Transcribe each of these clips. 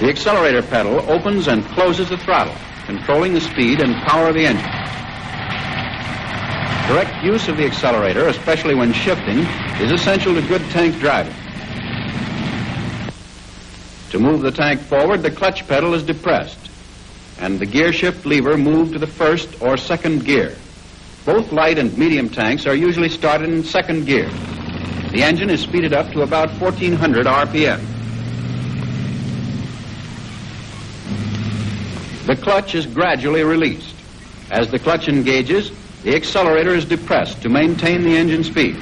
The accelerator pedal opens and closes the throttle, controlling the speed and power of the engine. Correct use of the accelerator, especially when shifting, is essential to good tank driving. To move the tank forward, the clutch pedal is depressed, and the gear shift lever moved to the first or second gear. Both light and medium tanks are usually started in second gear. The engine is speeded up to about 1400 RPM. The clutch is gradually released. As the clutch engages, the accelerator is depressed to maintain the engine speed.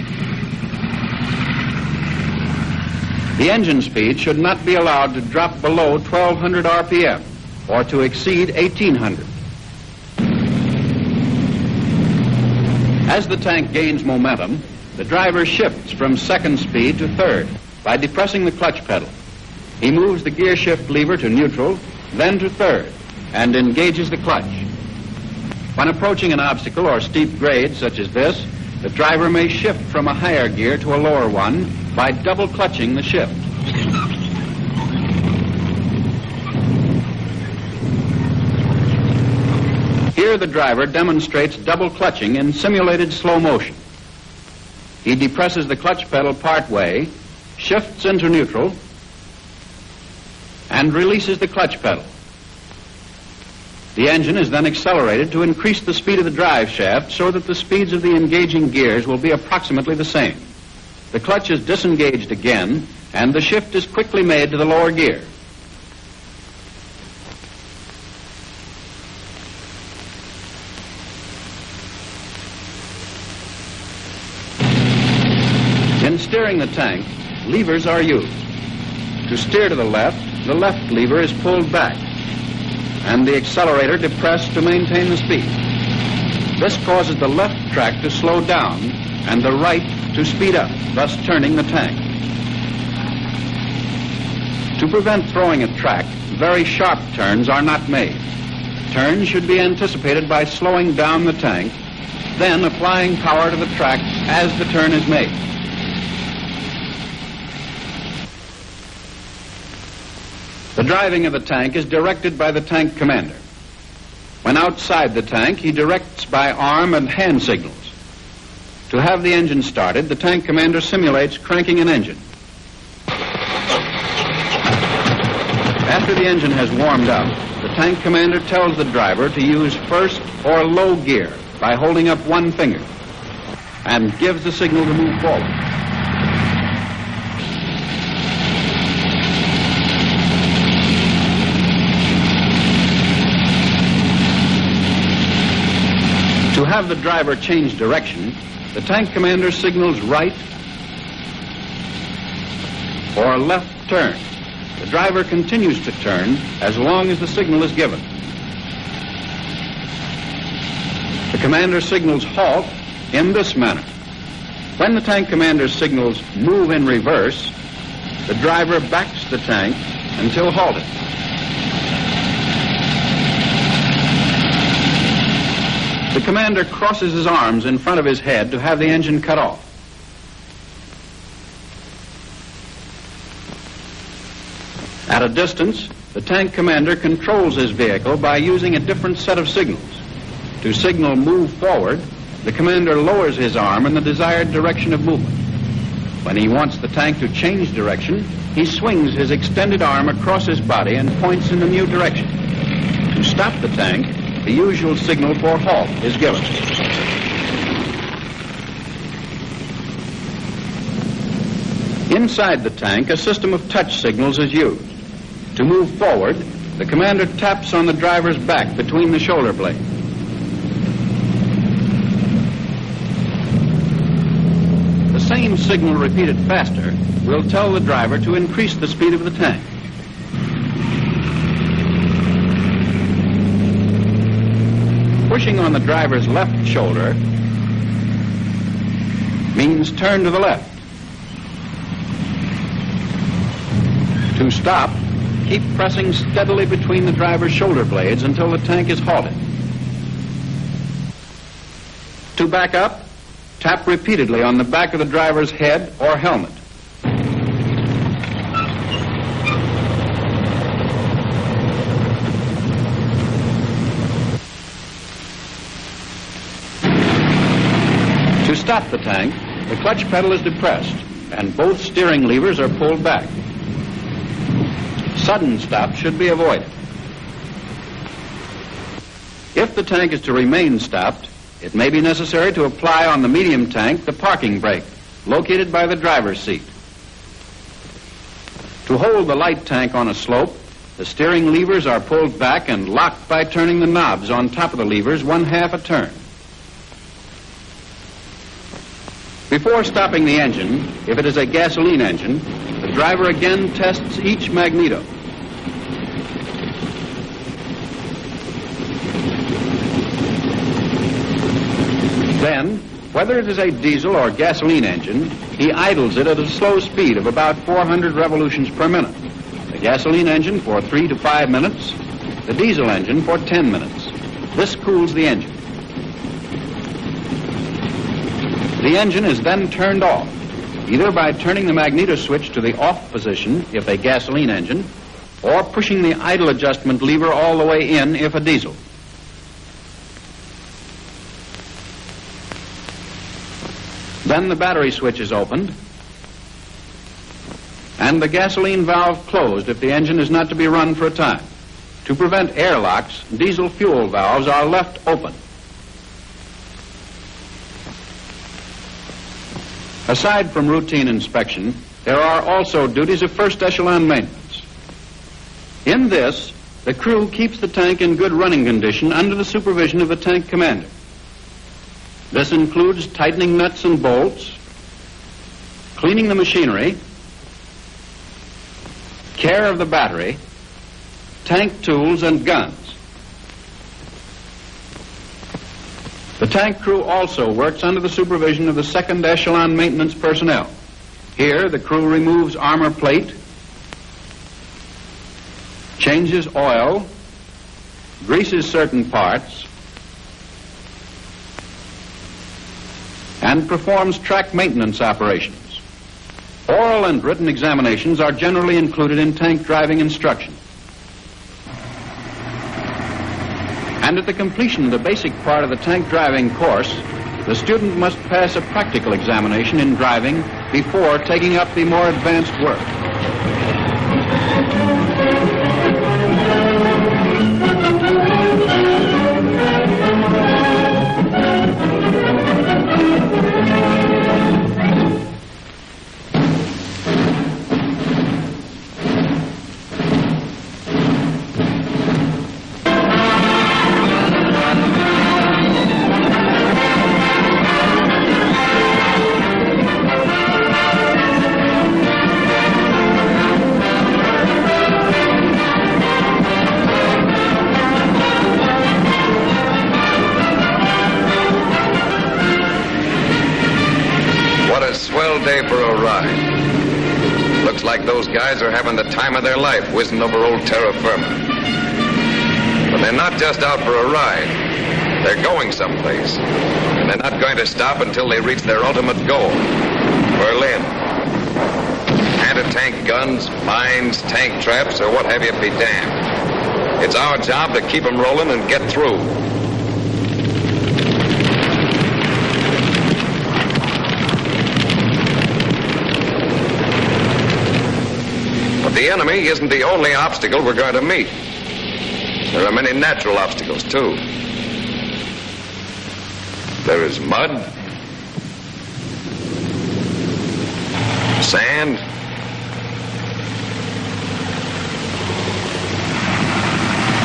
The engine speed should not be allowed to drop below 1200 RPM or to exceed 1800. As the tank gains momentum, the driver shifts from second speed to third by depressing the clutch pedal. He moves the gear shift lever to neutral, then to third, and engages the clutch. When approaching an obstacle or steep grade such as this, the driver may shift from a higher gear to a lower one by double clutching the shift. Here the driver demonstrates double clutching in simulated slow motion. He depresses the clutch pedal part way, shifts into neutral, and releases the clutch pedal. The engine is then accelerated to increase the speed of the drive shaft so that the speeds of the engaging gears will be approximately the same. The clutch is disengaged again, and the shift is quickly made to the lower gear. In steering the tank, levers are used. To steer to the left lever is pulled back, and the accelerator depressed to maintain the speed. This causes the left track to slow down and the right to speed up, thus turning the tank. To prevent throwing a track, very sharp turns are not made. Turns should be anticipated by slowing down the tank, then applying power to the track as the turn is made. The driving of the tank is directed by the tank commander. When outside the tank, he directs by arm and hand signals. To have the engine started, the tank commander simulates cranking an engine. After the engine has warmed up, the tank commander tells the driver to use first or low gear by holding up one finger, and gives the signal to move forward. To have the driver change direction, the tank commander signals right or left turn. The driver continues to turn as long as the signal is given. The commander signals halt in this manner. When the tank commander signals move in reverse, the driver backs the tank until halted. The commander crosses his arms in front of his head to have the engine cut off. At a distance, the tank commander controls his vehicle by using a different set of signals. To signal move forward, the commander lowers his arm in the desired direction of movement. When he wants the tank to change direction, he swings his extended arm across his body and points in the new direction. To stop the tank, the usual signal for halt is given. Inside the tank, a system of touch signals is used. To move forward, the commander taps on the driver's back between the shoulder blades. The same signal repeated faster will tell the driver to increase the speed of the tank. Pushing on the driver's left shoulder means turn to the left. To stop, keep pressing steadily between the driver's shoulder blades until the tank is halted. To back up, tap repeatedly on the back of the driver's head or helmet. stop the tank, the clutch pedal is depressed and both steering levers are pulled back. Sudden stop should be avoided. If the tank is to remain stopped, it may be necessary to apply on the medium tank the parking brake, located by the driver's seat. To hold the light tank on a slope, the steering levers are pulled back and locked by turning the knobs on top of the levers 1/2 a turn. Before stopping the engine, if it is a gasoline engine, the driver again tests each magneto. Then, whether it is a diesel or gasoline engine, he idles it at a slow speed of about 400 revolutions per minute. The gasoline engine for 3 to 5 minutes, the diesel engine for 10 minutes. This cools the engine. The engine is then turned off, either by turning the magneto switch to the off position if a gasoline engine, or pushing the idle adjustment lever all the way in if a diesel. Then the battery switch is opened and the gasoline valve closed if the engine is not to be run for a time. To prevent airlocks, diesel fuel valves are left open. Aside from routine inspection, there are also duties of first echelon maintenance. In this, the crew keeps the tank in good running condition under the supervision of the tank commander. This includes tightening nuts and bolts, cleaning the machinery, care of the battery, tank tools, and guns. The tank crew also works under the supervision of the second echelon maintenance personnel. Here, the crew removes armor plate, changes oil, greases certain parts, and performs track maintenance operations. Oral and written examinations are generally included in tank driving instruction. And at the completion of the basic part of the tank driving course, the student must pass a practical examination in driving before taking up the more advanced work. Day for a ride. Looks like those guys are having the time of their life whizzing over old terra firma. But they're not just out for a ride. They're going someplace. And they're not going to stop until they reach their ultimate goal, Berlin. Anti-tank guns, mines, tank traps, or what have you be damned. It's our job to keep them rolling and get through. The enemy isn't the only obstacle we're going to meet. There are many natural obstacles, too. There is mud, sand,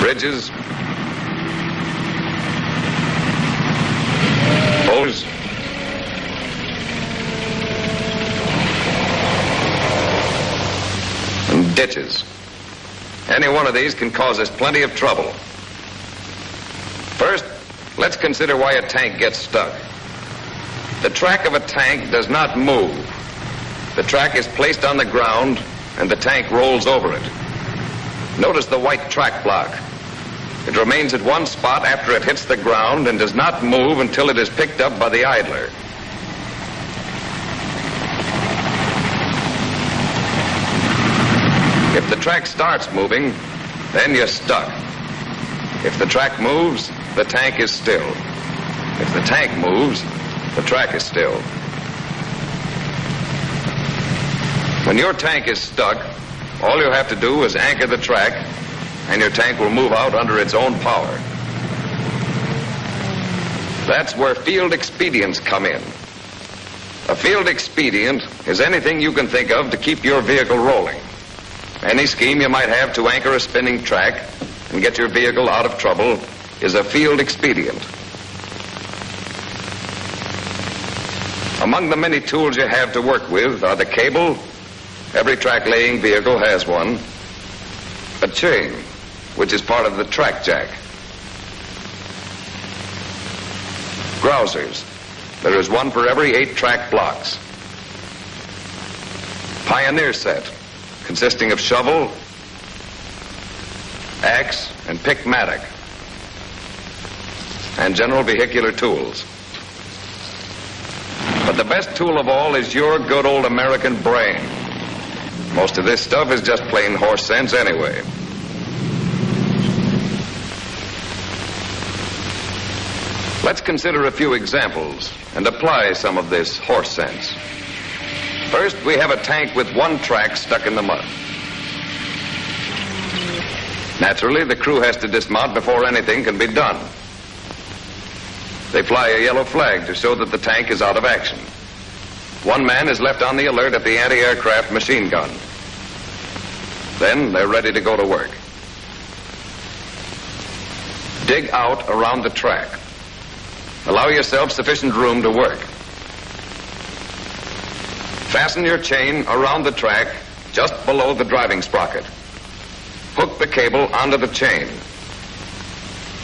bridges, holes, and ditches. Any one of these can cause us plenty of trouble. First, let's consider why a tank gets stuck. The track of a tank does not move. The track is placed on the ground and the tank rolls over it. Notice the white track block. It remains at one spot after it hits the ground and does not move until it is picked up by the idler. If the track starts moving, then you're stuck. If the track moves, the tank is still. If the tank moves, The track is still. When your tank is stuck, all you have to do is anchor the track, and your tank will move out under its own power. That's where field expedients come in. A field expedient is anything you can think of to keep your vehicle rolling. Any scheme you might have to anchor a spinning track and get your vehicle out of trouble is a field expedient. Among the many tools you have to work with are the cable. Every track-laying vehicle has one. A chain, which is part of the track jack. Grousers. There is one for every 8 track blocks. Pioneer set, consisting of shovel, axe, and pick mattock, and general vehicular tools. But the best tool of all is your good old American brain. Most of this stuff is just plain horse sense anyway. Let's consider a few examples and apply some of this horse sense. First, we have a tank with one track stuck in the mud. Naturally, the crew has to dismount before anything can be done. They fly a yellow flag to show that the tank is out of action. One man is left on the alert at the anti-aircraft machine gun. Then they're ready to go to work. Dig out around the track. Allow yourself sufficient room to work. Fasten your chain around the track just below the driving sprocket. Hook the cable onto the chain.